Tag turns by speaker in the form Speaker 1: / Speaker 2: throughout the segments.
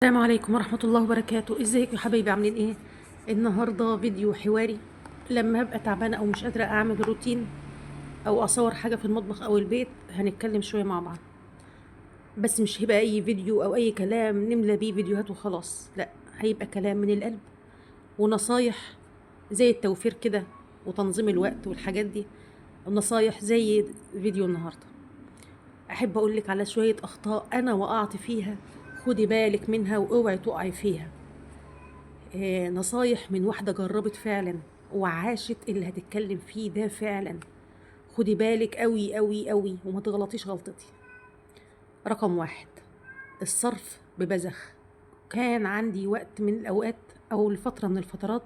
Speaker 1: السلام عليكم ورحمة الله وبركاته. ازيكم يا حبايبي؟ عاملين ايه؟ النهاردة فيديو حواري. لما هبقى تعبانة او مش قادرة اعمل روتين او اصور حاجة في المطبخ او البيت هنتكلم شوية مع بعض. بس مش هيبقى اي فيديو او اي كلام نملى بيه فيديوهات وخلاص، لا، هيبقى كلام من القلب ونصايح زي التوفير كده وتنظيم الوقت والحاجات دي. النصايح زي فيديو النهاردة. احب اقولك على شوية اخطاء انا وقعت فيها، خدي بالك منها واوعي تقعي فيها. نصايح من واحدة جربت فعلا وعاشت اللي هتتكلم فيه ده فعلا. خدي بالك قوي قوي قوي وما تغلطيش غلطتي. رقم واحد، الصرف ببذخ. كان عندي وقت من الأوقات أو لفترة من الفترات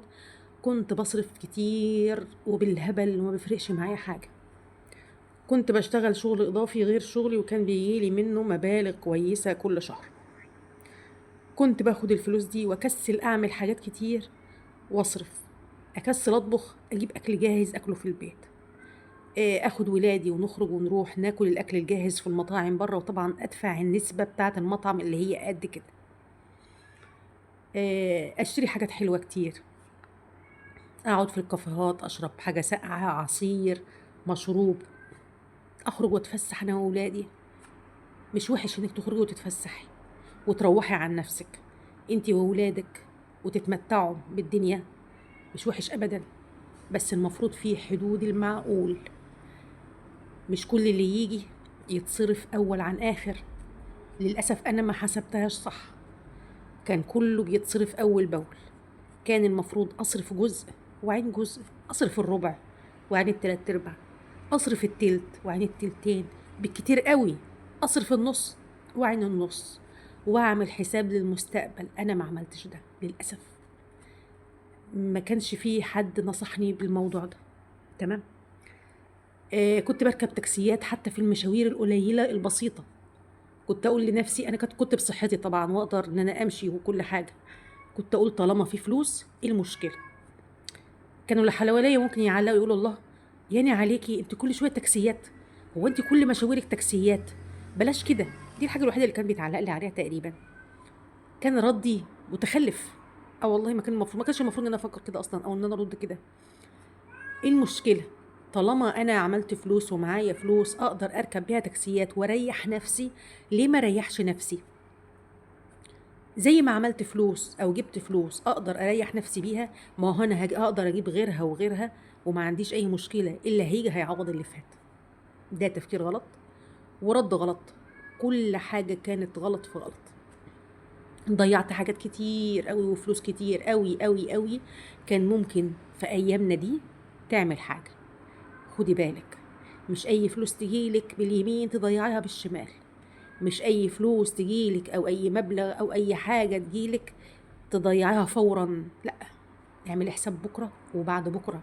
Speaker 1: كنت بصرف كتير وبالهبل وما بيفرقش معايا حاجة. كنت بشتغل شغل إضافي غير شغلي وكان بيجيلي منه مبالغ كويسة كل شهر. كنت باخد الفلوس دي وأكسل أعمل حاجات كتير واصرف. اكسل اطبخ، اجيب اكل جاهز اكله في البيت. اخد ولادي ونخرج ونروح ناكل الاكل الجاهز في المطاعم بره، وطبعا ادفع النسبه بتاعه المطعم اللي هي قد كده. اشتري حاجات حلوه كتير، اقعد في الكافيهات اشرب حاجه ساقعه، عصير، مشروب، اخرج واتفسح انا واولادي. مش وحش انك تخرجي وتتفسحي وتروحي عن نفسك انتي وولادك وتتمتعوا بالدنيا، مش وحش ابدا. بس المفروض في حدود المعقول. مش كل اللي يجي يتصرف أول عن آخر. للأسف أنا ما حسبتهاش صح. كان كله بيتصرف أول بأول. كان المفروض أصرف جزء وعين جزء، أصرف الربع وعين التلات أرباع، أصرف التلت وعين التلتين، بالكتير قوي أصرف النص وعين النص، وأعمل حساب للمستقبل. أنا ما عملتش ده للأسف. ما كانش فيه حد نصحني بالموضوع ده. تمام. كنت بركب تاكسيات حتى في المشاوير القليلة البسيطة. كنت اقول لنفسي انا كنت بصحتي طبعا واقدر ان انا امشي وكل حاجه. كنت اقول طالما في فلوس ايه المشكله. كانوا اللي حواليا ممكن يعلقوا يقولوا الله، يعني عليكي انت كل شويه تاكسيات، هو انت كل مشاويرك تاكسيات؟ بلاش كده. دي الحاجه الوحيده اللي كان بيتعلق لي عليها تقريبا. كان ردي متخلف. اه والله ما كانش المفروض ان انا افكر كده اصلا او ان انا ارد كده. ايه المشكله؟ طالما انا عملت فلوس ومعايا فلوس اقدر اركب بيها تاكسيات واريح نفسي، ليه ما ريحش نفسي؟ زي ما عملت فلوس او جبت فلوس اقدر اريح نفسي بيها، ما هو انا اقدر اجيب غيرها وغيرها وما عنديش اي مشكله. اللي هيجي هيعوض اللي فات. ده تفكير غلط ورد غلط. كل حاجه كانت غلط في غلط. ضيعت حاجات كتير قوي وفلوس كتير قوي قوي قوي. كان ممكن في ايامنا دي تعمل حاجه. خدي بالك، مش اي فلوس تجيلك باليمين تضيعيها بالشمال. مش اي فلوس تجيلك او اي مبلغ او اي حاجه تجيلك تضيعيها فورا، لا. اعملي حساب بكره وبعد بكره.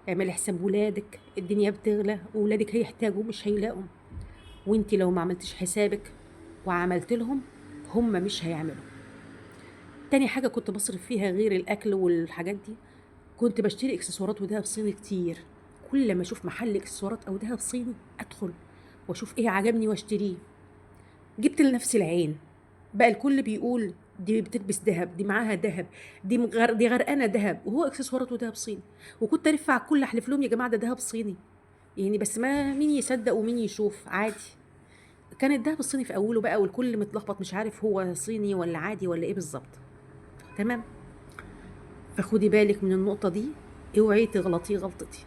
Speaker 1: اعملي حساب ولادك، الدنيا بتغلى وولادك هيحتاجوا مش هيلاقوا. وانتي لو ما عملتش حسابك وعملت لهم، هم مش هيعملوا. تاني حاجه كنت بصرف فيها غير الاكل والحاجات دي، كنت بشتري اكسسوارات وذهب صيني كتير. كل ما اشوف محل اكسسوارات او ذهب صيني ادخل واشوف ايه عجبني واشتريه. جبت لنفسي العين. بقى الكل بيقول دي بتلبس ذهب، دي معاها ذهب، دي غرقانه ذهب، وهو اكسسوارات وذهب صيني. وكنت الف على الكل احلف لهم يا جماعه ده ذهب صيني. يعني بس ما مين يصدق ومين يشوف عادي. كان الذهب الصيني في اوله بقى والكل متلخبط مش عارف هو صيني ولا عادي ولا ايه بالظبط. تمام. فخدي بالك من النقطه دي، اوعي تغلطي غلطتي.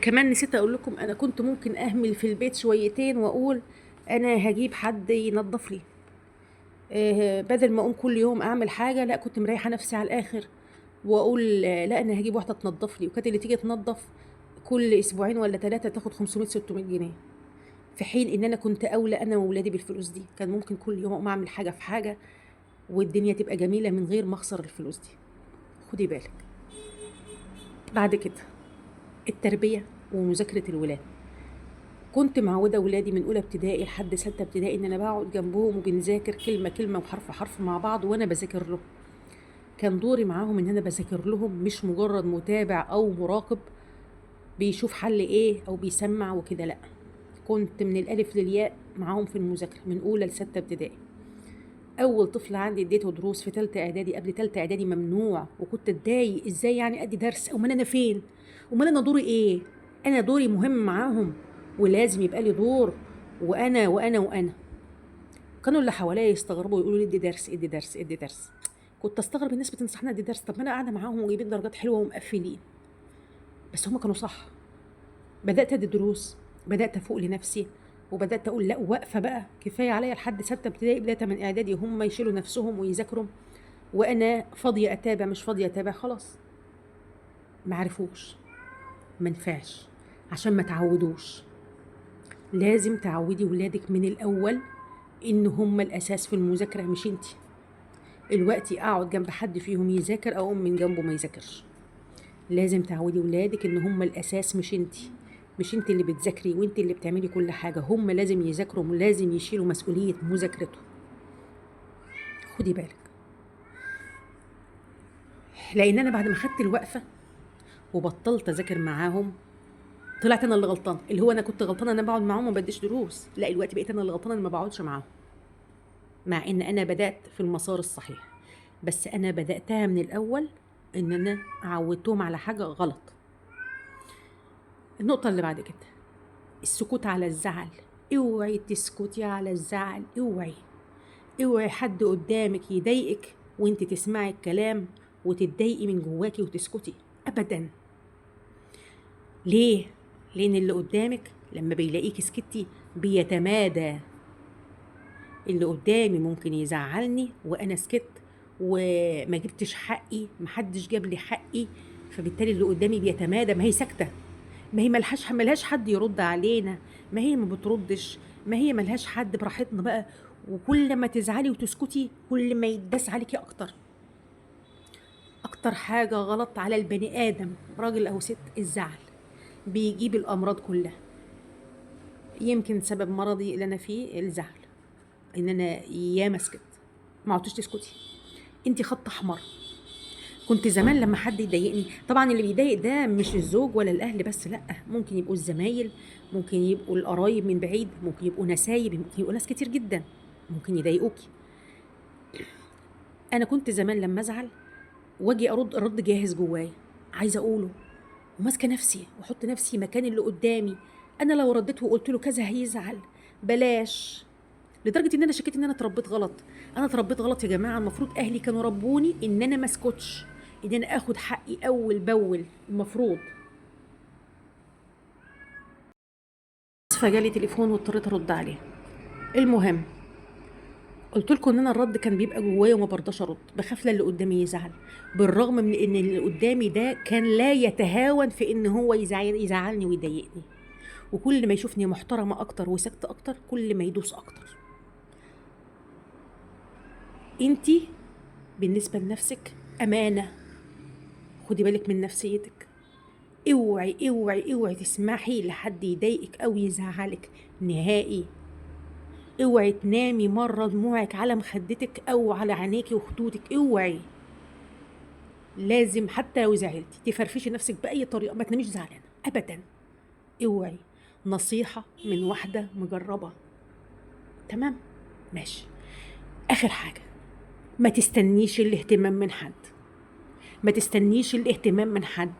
Speaker 1: كمان نسيت اقول لكم انا كنت ممكن اهمل في البيت شويتين واقول انا هجيب حد ينظف لي. بدل ما اقوم كل يوم اعمل حاجه، لا، كنت مريحه نفسي على الاخر واقول لا انا هجيب واحده تنظف لي. وكانت اللي تيجي تنظف كل اسبوعين ولا ثلاثه تاخد 500 600 جنيه. في حين ان انا كنت اولى انا واولادي بالفلوس دي. كان ممكن كل يوم اقوم اعمل حاجه في حاجه والدنيا تبقى جميله من غير ما اخسر الفلوس دي. خدي بالك. بعد كده التربيه ومذاكره الولاد. كنت معوده ولادي من اولى ابتدائي لحد سته ابتدائي ان انا بقعد جنبهم وبنذاكر كلمه كلمه وحرف حرف مع بعض وانا بذاكر لهم. كان دوري معاهم ان انا بذاكر لهم، مش مجرد متابع او مراقب بيشوف حل ايه او بيسمع وكده، لا. كنت من الالف للياء معاهم في المذاكره من اولى لسته ابتدائي. اول طفل عندي اديته دروس في ثالثه اعدادي، قبل ثالثه اعدادي ممنوع، وكنت اتضايق ازاي يعني ادي درس، امال انا فين؟ امال انا دوري ايه؟ انا دوري مهم معاهم ولازم يبقى لي دور، وانا كانوا اللي حواليا يستغربوا ويقولوا لي ادي درس ادي درس ادي درس. كنت استغرب الناس بتنصحني ادي درس، طب ما انا قاعده معاهم وجايبين درجات حلوه ومقفلين. بس هم كانوا صح. بدات ادي دروس، بدات افوق لنفسي، وبدات اقول لا واقفه بقى، كفايه عليا لحد سته ابتدائي بدايه من اعدادي هم يشيلوا نفسهم ويذاكروا وانا فاضيه اتابع، مش فاضيه اتابع خلاص. ما عرفوش، ما ينفعش، عشان ما تعودوش. لازم تعودي ولادك من الاول ان هم الاساس في المذاكره مش انتي. الوقت اقعد جنب حد فيهم يذاكر او من جنبه ما يذاكرش. لازم تعودي ولادك ان هم الاساس مش انتي. مش انت اللي بتذاكري وانت اللي بتعملي كل حاجه، هم لازم يذاكروا ولازم يشيلوا مسؤوليه مذاكرته. خدي بالك، لان انا بعد ما خدت الوقفه وبطلت اذاكر معاهم طلعت انا اللي غلطان. اللي هو انا كنت غلطانه انا بقعد معاهم وما بديش دروس، لا الوقت بقيت انا اللي غلطانه انا ما بقعدش معاهم، مع ان انا بدات في المسار الصحيح. بس انا بداتها من الاول ان انا عودتهم على حاجه غلط. النقطه اللي بعد كده، السكوت على الزعل. اوعي تسكتي على الزعل، اوعي حد قدامك يضايقك وانت تسمعي الكلام وتتضايقي من جواكي وتسكتي ابدا. ليه؟ لان اللي قدامك لما بيلاقيكي سكتي بيتمادى. اللي قدامي ممكن يزعلني وانا سكت وما جبتش حقي، محدش جاب لي حقي، فبالتالي اللي قدامي بيتمادى. ما هي ساكته، ما هي ملهاش حد يرد علينا، ما هي ما بتردش، ما هي ملهاش حد، براحتنا بقى. وكل ما تزعلي وتسكتي كل ما يتداس عليكي اكتر. اكتر حاجه غلط على البني ادم راجل او ست الزعل، بيجيب الامراض كلها. يمكن سبب مرضي اللي انا فيه الزعل، ان انا ياما سكت ما عدتش تسكتي. انتي خط احمر. كنت زمان لما حد يضايقني، طبعا اللي بيضايق ده مش الزوج ولا الاهل بس، لا، ممكن يبقوا الزمايل، ممكن يبقوا القرايب من بعيد، ممكن يبقوا نسايب، ممكن يبقوا ناس كتير جدا ممكن يضايقوكي. انا كنت زمان لما ازعل واجي ارد الرد جاهز جوايا عايزه اقوله، وماسكه نفسي واحط نفسي مكان اللي قدامي. انا لو رديت وقلت له كذا هيزعل، بلاش. لدرجه ان انا شكيت ان انا اتربيت غلط. انا اتربيت غلط يا جماعه، المفروض اهلي كانوا ربوني ان انا ما اسكتش، ان انا اخد حقي اول باول، المفروض. فجالي تليفون واضطريت ارد عليه. المهم، قلت لكم ان انا الرد كان بيبقى جوايا وما برضاش ارد، بخاف لا اللي قدامي يزعل، بالرغم من ان اللي قدامي ده كان لا يتهاون في ان هو يزعلني ويضايقني. وكل ما يشوفني محترمه اكتر وساكته اكتر كل ما يدوس اكتر. انتي بالنسبه لنفسك امانه، خدي بالك من نفسيتك. اوعي تسمحي لحد يضايقك او يزعلك نهائي. اوعي تنامي مره دموعك على مخدتك او على عينيكي وخدودك، اوعي. لازم حتى لو زعلتي تفرفشي نفسك باي طريقه، ما تناميش زعلانه ابدا. اوعي. نصيحه من واحده مجربه. تمام؟ ماشي. اخر حاجه، ما تستنيش الاهتمام من حد. ما تستنيش الاهتمام من حد.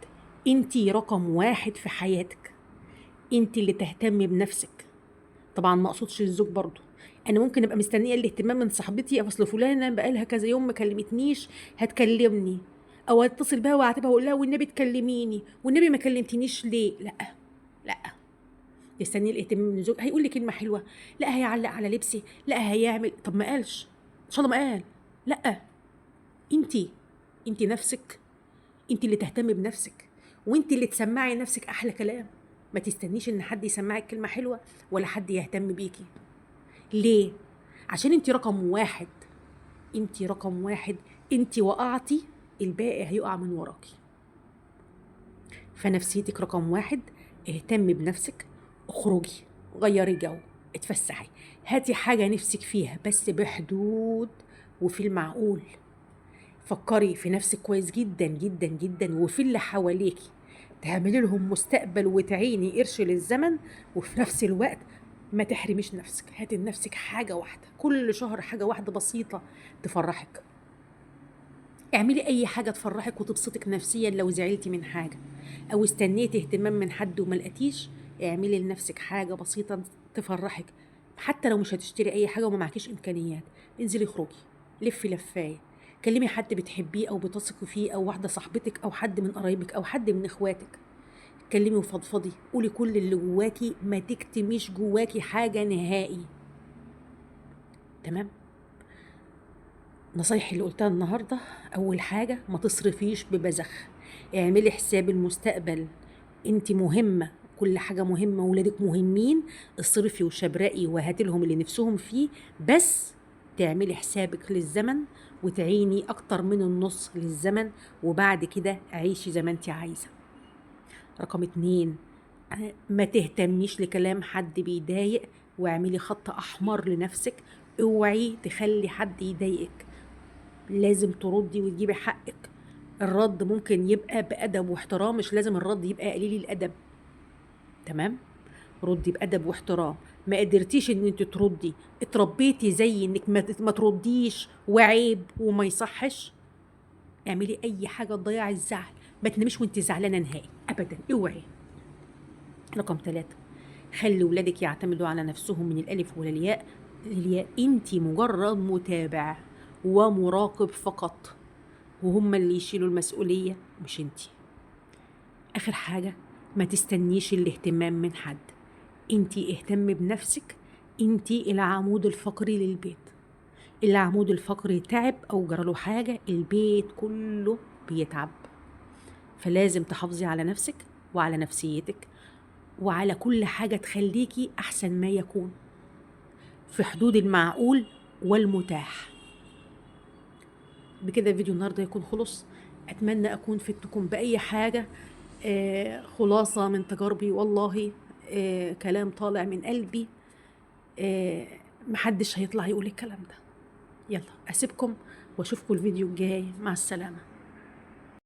Speaker 1: انتي رقم واحد في حياتك، انتي اللي تهتمي بنفسك. طبعا ما اقصدش الزوج برضو. انا ممكن ابقى مستنيه الاهتمام من صاحبتي، اصل فلانه بقالها كذا يوم ما كلمتنيش هتكلمني، او اتصل بها واعاتبها واقول لها والنبي تكلميني، والنبي ما كلمتنيش ليه. لا، لا. تستني الاهتمام من الزوج، هيقول لي كلمه حلوه، لا هيعلق على لبسي، لا هيعمل، طب ما قالش ان شاء الله ما قال. لا، انتي نفسك، انتي اللي تهتمي بنفسك، وانتي اللي تسمعي نفسك احلى كلام. ما تستنيش ان حد يسمعك كلمه حلوه ولا حد يهتم بيكي. ليه؟ عشان انتي رقم واحد. انتي رقم واحد. انتي وقعتي الباقي هيقع من وراكي. فنفسيتك رقم واحد. اهتمي بنفسك، اخرجي، غيري جو، اتفسحي، هاتي حاجة نفسك فيها بس بحدود وفي المعقول. فكري في نفسك كويس جدا جدا جدا وفي اللي حواليكي، تعملي لهم مستقبل وتعيني قرش للزمن، وفي نفس الوقت ما تحرميش نفسك، هاتي لنفسك حاجة واحدة كل شهر، حاجة واحدة بسيطة تفرحك. اعملي أي حاجة تفرحك وتبسطك نفسيا. لو زعلتي من حاجة أو استنيتي اهتمام من حد وما لقيتيش، اعملي لنفسك حاجة بسيطة تفرحك. حتى لو مش هتشتري أي حاجة وما معكيش إمكانيات، انزلي اخرجي، لفي لفاية، كلمي حد بتحبيه أو بتثقي فيه، أو واحدة صاحبتك أو حد من قرايبك أو حد من إخواتك. اتكلمي وفضفضي، قولي كل اللي جواكي، ما تكتميش جواكي حاجة نهائي. تمام؟ نصايح اللي قلتها النهاردة: أول حاجة، ما تصرفيش ببذخ، اعملي حساب المستقبل. انت مهمة، كل حاجة مهمة، ولادك مهمين. اصرفي وشبرقي وهاتي لهم اللي نفسهم فيه، بس تعملي حسابك للزمن وتعيني أكتر من النص للزمن، وبعد كده عيشي زي ما انت عايزة. رقم 2، ما تهتميش لكلام حد بيضايق، واعملي خط أحمر لنفسك. اوعي تخلي حد يضايقك، لازم تردي وتجيبي حقك. الرد ممكن يبقى بأدب واحترام، مش لازم الرد يبقى قليل الأدب. تمام؟ ردي بأدب واحترام. ما قدرتيش ان انت تردي، اتربيتي زي انك ما ترديش وعيب وما يصحش، اعملي اي حاجة تضيعي الزعل. ما تناميش وانت زعلانة نهائي ابدا، اوعي. رقم 3، خلي ولادك يعتمدوا على نفسهم من الألف والياء للياء. انت مجرد متابع ومراقب فقط، وهم اللي يشيلوا المسؤولية مش انت. آخر حاجة، ما تستنيش الاهتمام من حد، انت اهتمي بنفسك. انت العمود الفقري للبيت. العمود الفقري تعب أو جراله حاجة، البيت كله بيتعب. فلازم تحافظي على نفسك وعلى نفسيتك وعلى كل حاجة تخليكي أحسن ما يكون في حدود المعقول والمتاح. بكده فيديو النهارده يكون خلص. أتمنى أكون فدتكم بأي حاجة. خلاصة من تجاربي والله، كلام طالع من قلبي. محدش هيطلع يقول الكلام ده. يلا أسيبكم وأشوفكم الفيديو الجاي. مع السلامة.